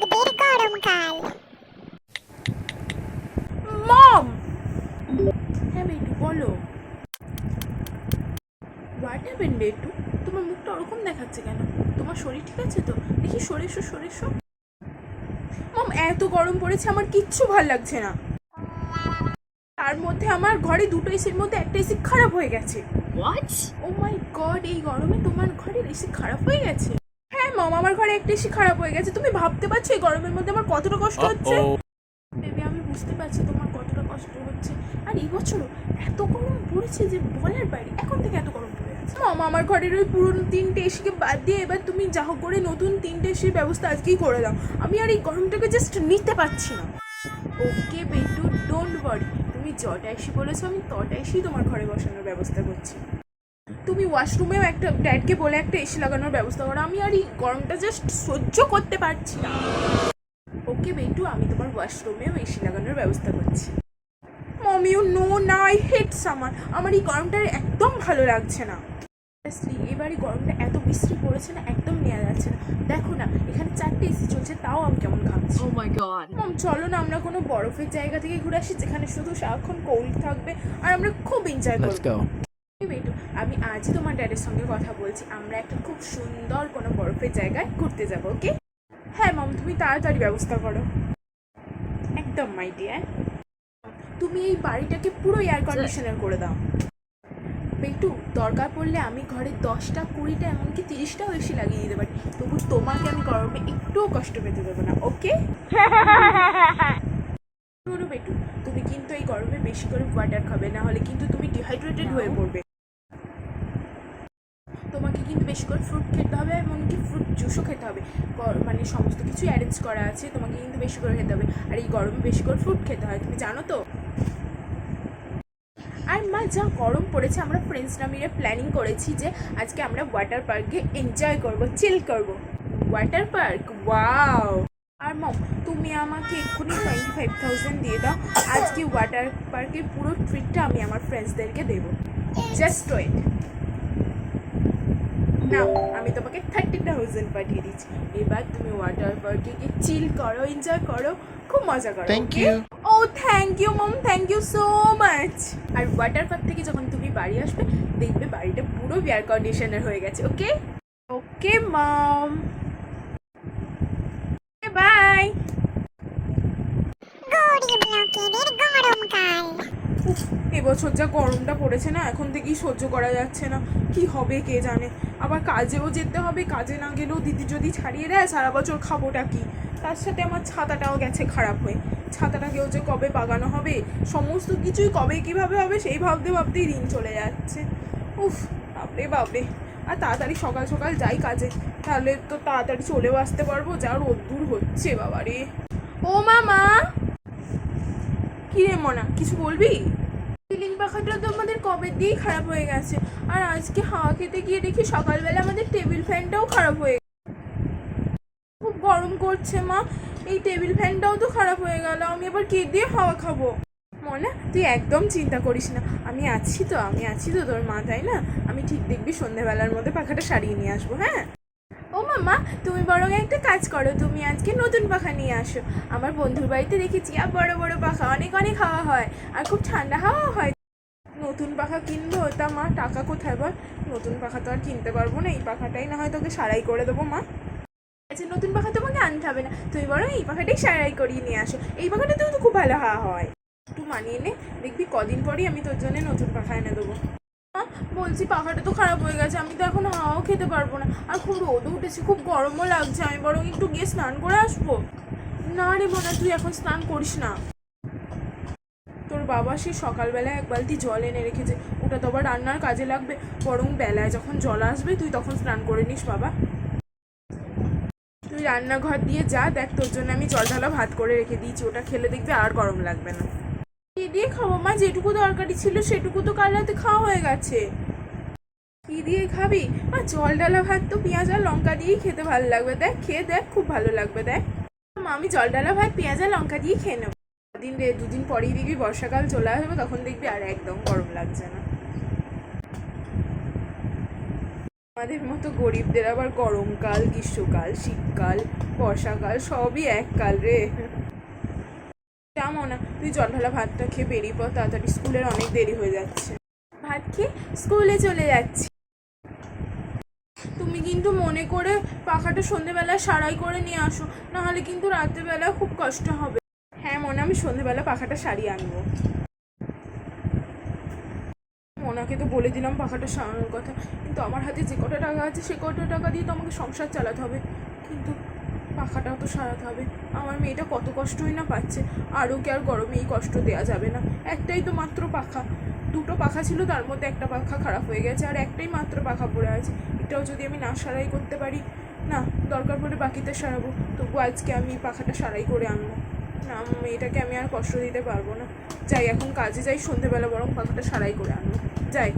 লোকদের গরমকাল। মম! হ্যাঁ বেটু বলো। হোয়াট হ্যাপেন্ড বেটু? তোমার মুখটা ওরকম দেখাচ্ছে কেন? তোমার শরীর ঠিক আছে তো? দেখি সরে এসো। মম, এত গরম পড়েছে আমার কিচ্ছু ভাল লাগছে না। তার মধ্যে আমার ঘরে দুটো এসির মধ্যে একটা এসি খারাপ হয়ে গেছে। What? ও মাই গড, এই গরমে তোমার ঘরের এসি খারাপ হয়ে গেছে? হ্যাঁ মম, আমার ঘরে একটা এসি খারাপ হয়ে গেছে। তুমি ভাবতে পারছো এই গরমের মধ্যে আমার কতটা কষ্ট হচ্ছে? বেবি, আমি বুঝতে পারছি তোমার কতটা কষ্ট হচ্ছে। আর এই বছরও এত গরম পড়েছে যে বলার বাইরে। এখন থেকে এত গরম পড়ে আছে। মম, আমার ঘরের ওই পুরনো 3টে এসিকে বাদ দিয়ে এবার তুমি যা হোক করে নতুন 3টে এসির ব্যবস্থা আজকেই করে দাও। আমি আর এই গরমটাকে জাস্ট নিতে পারছি না। ওকে বেটু, ডোন্ট ওয়ারি। তুমি যটা এসি বলেছো আমি তটা এসি তোমার ঘরে বসানোর ব্যবস্থা করছি। তুমি ওয়াশরুমেও একটা ড্যাডকে বলে একটা এসি লাগানোর ব্যবস্থা করো। আমি আর এই গরমটা জাস্ট সহ্য করতে পারছি না। ওকে বেটু, আমি তোমার ওয়াশরুমেও এসি লাগানোর ব্যবস্থা করছি। মম, ইউ নো না, আই হেট সামার। আমার এই গরমটা একদম ভালো লাগছে না। এবার এই গরমটা এত বিশ্রী পড়েছে না, একদম নেওয়া যাচ্ছে না। দেখো না, এখানে 4টে এসি চলছে, তাও আমি কেমন ঘামছি। Oh my god. মম, চলো না আমরা কোনো বরফের জায়গা থেকে ঘুরে আসি যেখানে শুধু সারাক্ষণ কোল্ড থাকবে আর আমরা খুব এনজয় করবো। বেটু, আমি আজই তোমার ড্যাডের সঙ্গে কথা বলছি, আমরা একটা খুব সুন্দর কোনো বরফের জায়গায় ঘুরতে যাবো। ওকে? হ্যাঁ মম, তুমি তাড়াতাড়ি ব্যবস্থা করো। একদম মাই ডিয়ার। তুমি এই বাড়িটাকে পুরো এয়ার কন্ডিশনার করে দাও। বেটু, দরকার পড়লে আমি ঘরে 10টা 20টা এমনকি 30টাও এসি লাগিয়ে দিতে পারি, তবু তোমাকে আমি গরমে একটুও কষ্ট পেতে দেবো না। ওকে? শোনো বেটু, তুমি কিন্তু এই গরমে বেশি করে ওয়াটার খাবে, না হলে কিন্তু তুমি ডিহাইড্রেটেড হয়ে পড়বে। তোমাকে কিন্তু বেশি করে ফ্রুট খেতে হবে, এমনকি ফ্রুট জুসও খেতে হবে। মানে সমস্ত কিছু অ্যারেঞ্জ করা আছে, তোমাকে কিন্তু বেশি করে খেতে হবে। আর এই গরমে বেশি করে ফ্রুট খেতে হয়, তুমি জানো তো? আর মা, যা গরম পড়েছে আমরা ফ্রেন্ডসরা মিলে প্ল্যানিং করেছি যে আজকে আমরা ওয়াটার পার্কে এনজয় করব, চিল করব। Water park, wow! আর মম, তুমি আমাকে এক্ষুনি 25,000 দিয়ে দাও। আজকে ওয়াটার পার্কের পুরো ট্রিটটা আমি আমার ফ্রেন্ডসদেরকে দেবো। Just wait. না, আমি তোমাকে 30,000 পাঠিয়ে দিচ্ছি। এবার তুমি ওয়াটার পার্কে গিয়ে চিল করো, এনজয় করো, খুব মজা করো। Thank you. ও thank you mom, thank you so much. আর ওয়াটার পার্ক থেকে যখন তুমি বাড়ি আসবে দেখবে বাড়িটা পুরো এয়ার কন্ডিশনার হয়ে গেছে। ওকে? ওকে মম, বাই। গরিব লোকেদের গরমকাল। এবছর যা গরমটা পড়েছে না, এখন থেকেই সহ্য করা যাচ্ছে না। কি হবে কে জানে। আবার কাজেও যেতে হবে, কাজে না গেলেও দিদি যদি ছাড়িয়ে দেয় সারা বছর খাবোটা কি। তার সাথে আমার ছাতাটাও গেছে খারাপ হয়ে। ছাতাটাকেও যে কবে বাগানো হবে, সমস্ত কিছুই কবে কিভাবে হবে সেই ভাবতে ভাবতেই দিন চলে যাচ্ছে। উফ, বাপরে বাপরে। আর তাড়াতাড়ি সকাল সকাল যাই কাজে, তাহলে তো তাড়াতাড়ি চলেও আসতে পারবো। যা রোদ্দুর হচ্ছে বাবারে। ও মামা! কি রে মনা, কিছু বলবি? সিলিং পাখাটা তো আমাদের কবে দিয়েই খারাপ হয়ে গেছে। আর আজকে হাওয়া খেতে গিয়ে দেখি সকালবেলা আমাদের টেবিল ফ্যানটাও খারাপ হয়ে গেছে। খুব গরম করছে মা, এই টেবিল ফ্যানটাও তো খারাপ হয়ে গেল। আমি এবার কে দিয়ে হাওয়া খাবো? মনা, তুই একদম চিন্তা করিস না, আমি আছি তো তোর মা, তাই না? আমি ঠিক দেখবি সন্ধ্যেবেলার মধ্যে পাখাটা সারিয়ে নিয়ে আসবো। হ্যাঁ? ও মামা, তুমি বরং একটা কাজ করো, তুমি আজকে নতুন পাখা নিয়ে আসো। আমার বন্ধুর বাড়িতে দেখেছি আর বড় বড় পাখা অনেক অনেক হাওয়া হয়, আর খুব ঠান্ডা হাওয়া হয়। নতুন পাখা কিনবো, তা মা টাকা কোথায় বল? নতুন পাখা তো আর কিনতে পারবো না, এই পাখাটাই না হয় তোকে সারাই করে দেবো মা। আচ্ছা, নতুন পাখা তোমাকে আনতে হবে না, তুমি বরং এই পাখাটাই সারাই করিয়ে নিয়ে আসো। এই পাখাটাতেও তো খুব ভালো হাওয়া হয়। একটু মানিয়ে নে, দেখবি কদিন পরই আমি তোর জন্য নতুন পাখা এনে দেবো। বলছি পাখাটা তো খারাপ হয়ে গেছে, আমি তো এখন হাওয়াও খেতে পারবো না, আর খুব রোদও উঠেছে, খুব গরমও লাগছে। আমি বরং একটু গিয়ে স্নান করে আসবো। না রে বোনা, তুই এখন স্নান করিস না। তোর বাবা সেই সকালবেলায় 1 বালতি জল এনে রেখেছে, ওটা তো আবার রান্নার কাজে লাগবে। বরং বেলায় যখন জল আসবে তুই তখন স্নান করে নিস বাবা। তুই রান্নাঘর দিয়ে যা, দেখ তোর জন্য আমি জল ঢালা ভাত করে রেখে দিয়েছি, ওটা খেলে দেখবি আর গরম লাগবে না। কি দিয়ে খাবো মা? যেটুকু তরকারি ছিল সেটুকু তো কাল রাতে খাওয়া হয়ে গেছে। কি দিয়ে খাবি? আর জল ডালা ভাত তো পেঁয়াজ আর লঙ্কা দিয়েই খেতে ভালো লাগবে, দেখ খেয়ে দেখ, খুব ভালো লাগবে। দেখ মা, আমি জল ডালা ভাত পেঁয়াজ আর লঙ্কা দিয়ে খেয়ে নেবো। দুদিন পরেই দেখবি বর্ষাকাল চলে আসবে, তখন দেখবি আর একদম গরম লাগছে না। আমাদের মতো গরিবদের আবার গরমকাল, গ্রীষ্মকাল, শীতকাল, বর্ষাকাল সবই এককাল রে। তেমন না, তুই জল ঢালা ভাতটা খেয়ে বেরিয়ে পর, তাড়াতাড়ি স্কুলের অনেক দেরি হয়ে যাচ্ছে। ভাত খেয়ে স্কুলে চলে যাচ্ছি। তুমি কিন্তু মনে করে পাখাটা সন্ধেবেলা সারাই করে নিয়ে আসো, নাহলে কিন্তু রাত্রেবেলা খুব কষ্ট হবে। হ্যাঁ মনে, আমি সন্ধেবেলা পাখাটা সারিয়ে আনবো। মোনাকে তো বলে দিলাম পাখাটা সারানোর কথা, কিন্তু আমার হাতে যে কটা টাকা আছে সে কটা টাকা দিয়ে তো আমাকে সংসার চালাতে হবে, কিন্তু পাখাটাও তো সারাতে হবে। আমার মেয়েটা কত কষ্টই না পাচ্ছে, আরও কি আর গরমে এই কষ্ট দেওয়া যাবে না? একটাই তো মাত্র পাখা, দুটো পাখা ছিল তার মধ্যে একটা পাখা খারাপ হয়ে গেছে, আর একটাই মাত্র পাখা পড়ে আছে। এটাও যদি আমি না সারাই করতে পারি, না দরকার পড়লে বাকিতে সারাবো, তবু আজকে আমি পাখাটা সারাই করে আনবো। না, মেয়েটাকে আমি আর কষ্ট দিতে পারবো না। যাই এখন কাজে যাই, সন্ধেবেলা বরং পাখাটা সারাই করে আনবো। যাই।